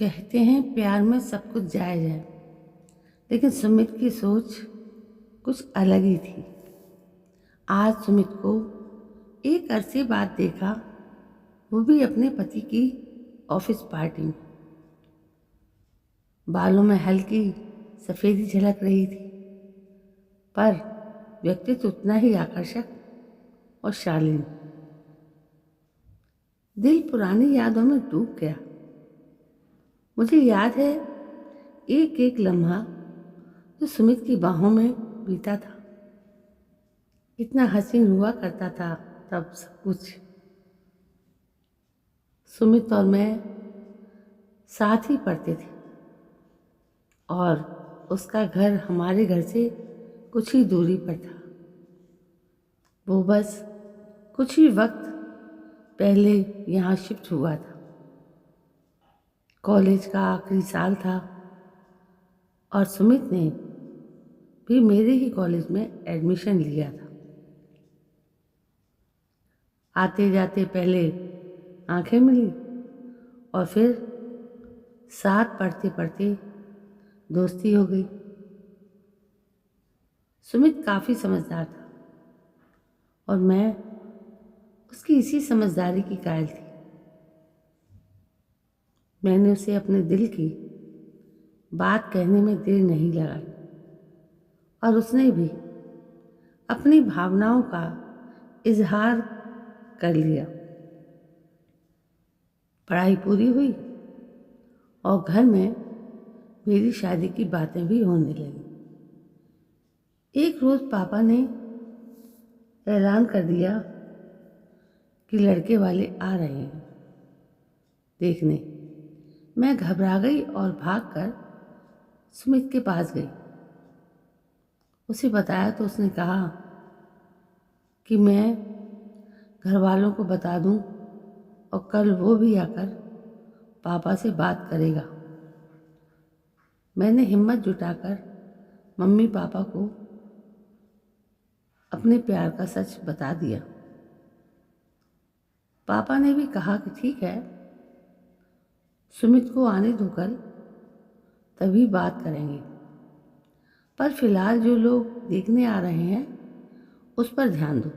कहते हैं प्यार में सब कुछ जायज़ है, लेकिन सुमित की सोच कुछ अलग ही थी। आज सुमित को एक अरसे बाद देखा, वो भी अपने पति की ऑफिस पार्टी में। बालों में हल्की सफ़ेदी झलक रही थी, पर व्यक्तित्व उतना ही आकर्षक और शालीन। दिल पुरानी यादों में डूब गया। मुझे याद है एक एक लम्हा जो सुमित की बाहों में बीता था। इतना हसीन हुआ करता था तब सब कुछ। सुमित और मैं साथ ही पढ़ते थे और उसका घर हमारे घर से कुछ ही दूरी पर था। वो बस कुछ ही वक्त पहले यहाँ शिफ्ट हुआ था। कॉलेज का आखिरी साल था और सुमित ने भी मेरे ही कॉलेज में एडमिशन लिया था। आते जाते पहले आंखें मिली और फिर साथ पढ़ते पढ़ते दोस्ती हो गई। सुमित काफ़ी समझदार था और मैं उसकी इसी समझदारी की कायल थी। मैंने उसे अपने दिल की बात कहने में देर नहीं लगाई और उसने भी अपनी भावनाओं का इजहार कर लिया। पढ़ाई पूरी हुई और घर में मेरी शादी की बातें भी होने लगी। एक रोज़ पापा ने ऐलान कर दिया कि लड़के वाले आ रहे हैं देखने। मैं घबरा गई और भागकर सुमित के पास गई। उसे बताया तो उसने कहा कि मैं घर वालों को बता दूं और कल वो भी आकर पापा से बात करेगा। मैंने हिम्मत जुटाकर मम्मी पापा को अपने प्यार का सच बता दिया। पापा ने भी कहा कि ठीक है, सुमित को आने दो, कल तभी बात करेंगे, पर फिलहाल जो लोग देखने आ रहे हैं उस पर ध्यान दो।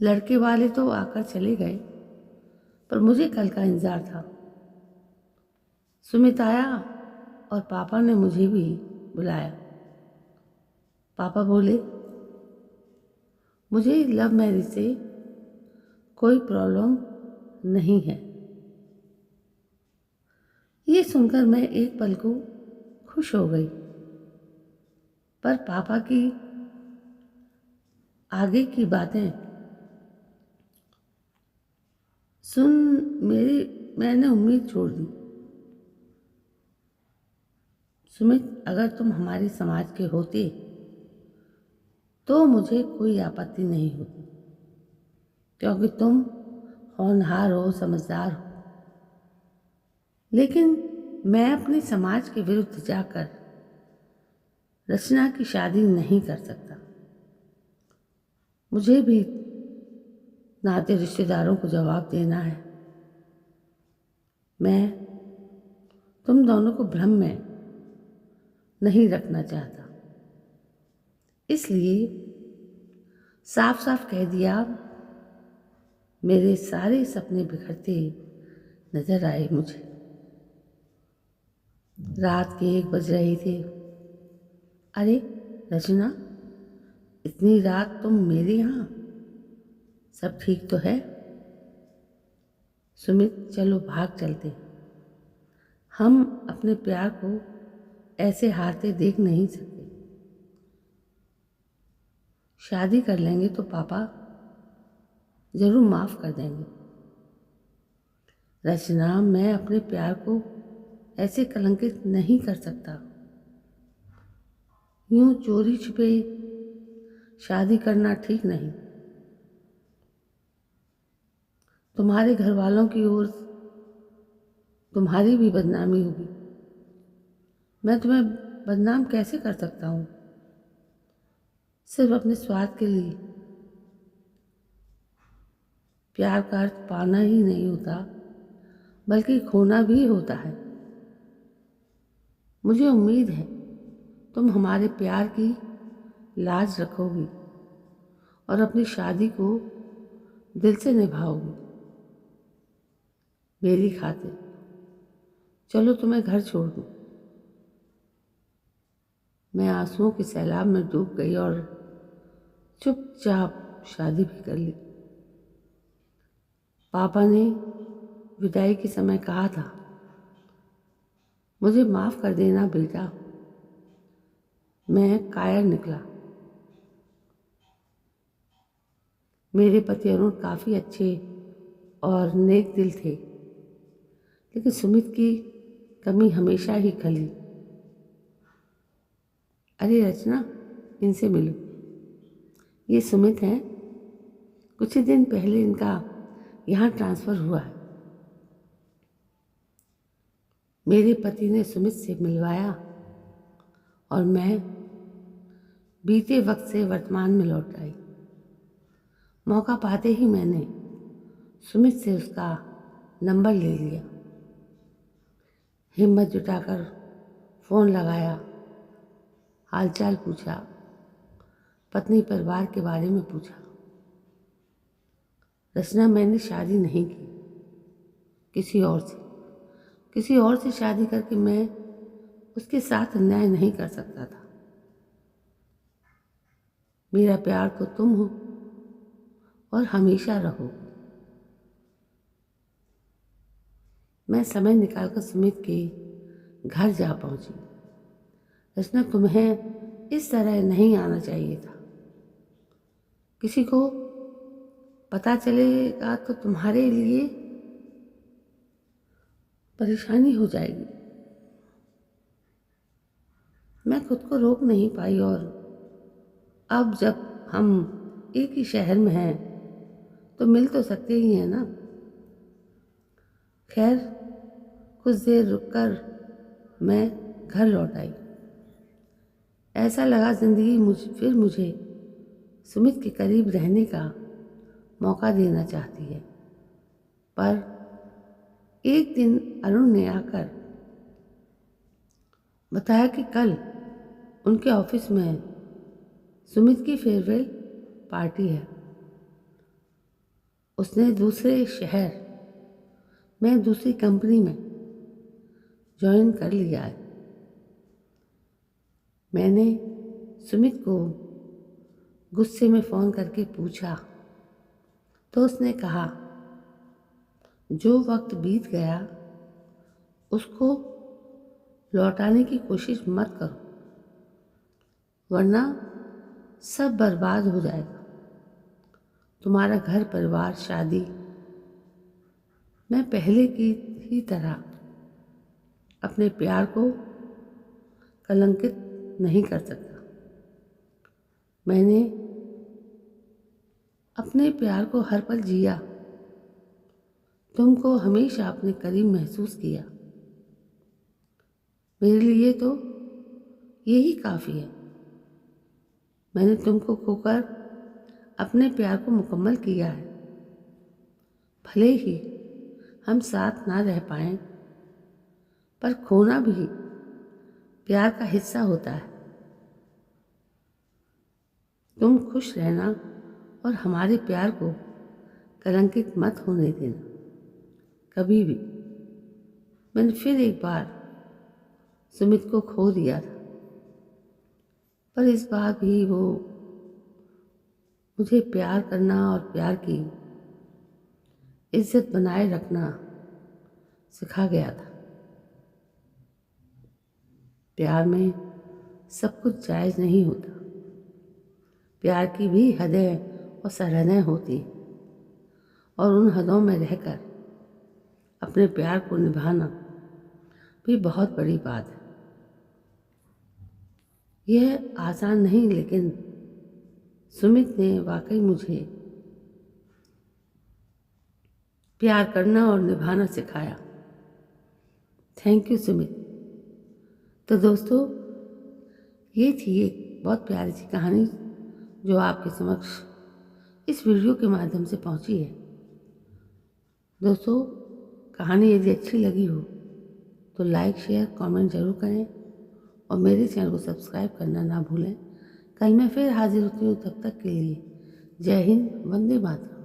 लड़के वाले तो आकर चले गए, पर मुझे कल का इंतजार था। सुमित आया और पापा ने मुझे भी बुलाया। पापा बोले, मुझे लव मैरिज से कोई प्रॉब्लम नहीं है। ये सुनकर मैं एक पल को खुश हो गई, पर पापा की आगे की बातें सुन मैंने उम्मीद छोड़ दी। सुमित, अगर तुम हमारे समाज के होते तो मुझे कोई आपत्ति नहीं होती, क्योंकि तुम होनहार हो, समझदार हो। लेकिन मैं अपने समाज के विरुद्ध जाकर रचना की शादी नहीं कर सकता। मुझे भी नाते रिश्तेदारों को जवाब देना है। मैं तुम दोनों को भ्रम में नहीं रखना चाहता, इसलिए साफ साफ कह दिया। मेरे सारे सपने बिखरते नजर आए मुझे। रात के 1 बज रहे थे। अरे रचना, इतनी रात तुम मेरे यहाँ? सब ठीक तो है? सुमित, चलो भाग चलते। हम अपने प्यार को ऐसे हारते देख नहीं सकते। शादी कर लेंगे तो पापा जरूर माफ कर देंगे। रचना, मैं अपने प्यार को ऐसे कलंकित नहीं कर सकता। यूं चोरी छिपे शादी करना ठीक नहीं। तुम्हारे घर वालों की ओर तुम्हारी भी बदनामी होगी। मैं तुम्हें बदनाम कैसे कर सकता हूँ, सिर्फ अपने स्वार्थ के लिए? प्यार का अर्थ पाना ही नहीं होता, बल्कि खोना भी होता है। मुझे उम्मीद है तुम हमारे प्यार की लाज रखोगी और अपनी शादी को दिल से निभाओगी। मेरी खातिर चलो तुम्हें घर छोड़ दूँ। मैं आंसुओं के सैलाब में डूब गई और चुपचाप शादी भी कर ली। पापा ने विदाई के समय कहा था, मुझे माफ़ कर देना बेटा। मैं कायर निकला। मेरे पति अरुण काफ़ी अच्छे और नेक दिल थे, लेकिन सुमित की कमी हमेशा ही खली। अरे रचना, इनसे मिलो। ये सुमित हैं। कुछ ही दिन पहले इनका यहाँ ट्रांसफ़र हुआ है। मेरे पति ने सुमित से मिलवाया और मैं बीते वक्त से वर्तमान में लौट आई। मौका पाते ही मैंने सुमित से उसका नंबर ले लिया। हिम्मत जुटाकर फ़ोन लगाया, हालचाल पूछा, पत्नी परिवार के बारे में पूछा। रचना, मैंने शादी नहीं की, किसी और से शादी करके मैं उसके साथ अन्याय नहीं कर सकता था। मेरा प्यार तो तुम हो और हमेशा रहो। मैं समय निकालकर सुमित के घर जा पहुंची। रचना, तुम्हें इस तरह नहीं आना चाहिए था। किसी को पता चलेगा तो तुम्हारे लिए परेशानी हो जाएगी। मैं खुद को रोक नहीं पाई और अब जब हम एक ही शहर में हैं तो मिल तो सकते ही हैं ना। खैर, कुछ देर रुककर मैं घर लौट आई। ऐसा लगा ज़िंदगी मुझे सुमित के करीब रहने का मौका देना चाहती है। पर एक दिन अरुण ने आकर बताया कि कल उनके ऑफिस में सुमित की फेयरवेल पार्टी है। उसने दूसरे शहर में दूसरी कंपनी में ज्वाइन कर लिया है। मैंने सुमित को गुस्से में फ़ोन करके पूछा तो उसने कहा, जो वक्त बीत गया उसको लौटाने की कोशिश मत करो, वरना सब बर्बाद हो जाएगा। तुम्हारा घर परिवार शादी मैं पहले की ही तरह अपने प्यार को कलंकित नहीं कर सकता। मैंने अपने प्यार को हर पल जिया, तुमको हमेशा अपने करीब महसूस किया। मेरे लिए तो यही काफ़ी है। मैंने तुमको खोकर अपने प्यार को मुकम्मल किया है। भले ही हम साथ ना रह पाएं, पर खोना भी प्यार का हिस्सा होता है। तुम खुश रहना और हमारे प्यार को कलंकित मत होने देना कभी भी। मैंने फिर एक बार सुमित को खो दिया था, पर इस बार भी वो मुझे प्यार करना और प्यार की इज्जत बनाए रखना सिखा गया था। प्यार में सब कुछ जायज़ नहीं होता। प्यार की भी हदें और सरहदें होती हैं, और उन हदों में रहकर अपने प्यार को निभाना भी बहुत बड़ी बात है। यह आसान नहीं, लेकिन सुमित ने वाकई मुझे प्यार करना और निभाना सिखाया। Thank you Sumit. तो दोस्तों, ये थी एक बहुत प्यारी सी कहानी जो आपके समक्ष इस वीडियो के माध्यम से पहुंची है। दोस्तों, कहानी यदि अच्छी लगी हो तो लाइक शेयर कमेंट जरूर करें और मेरे चैनल को सब्सक्राइब करना ना भूलें। कल मैं फिर हाजिर होती हूँ, तब तक के लिए जय हिंद, वंदे मातरम।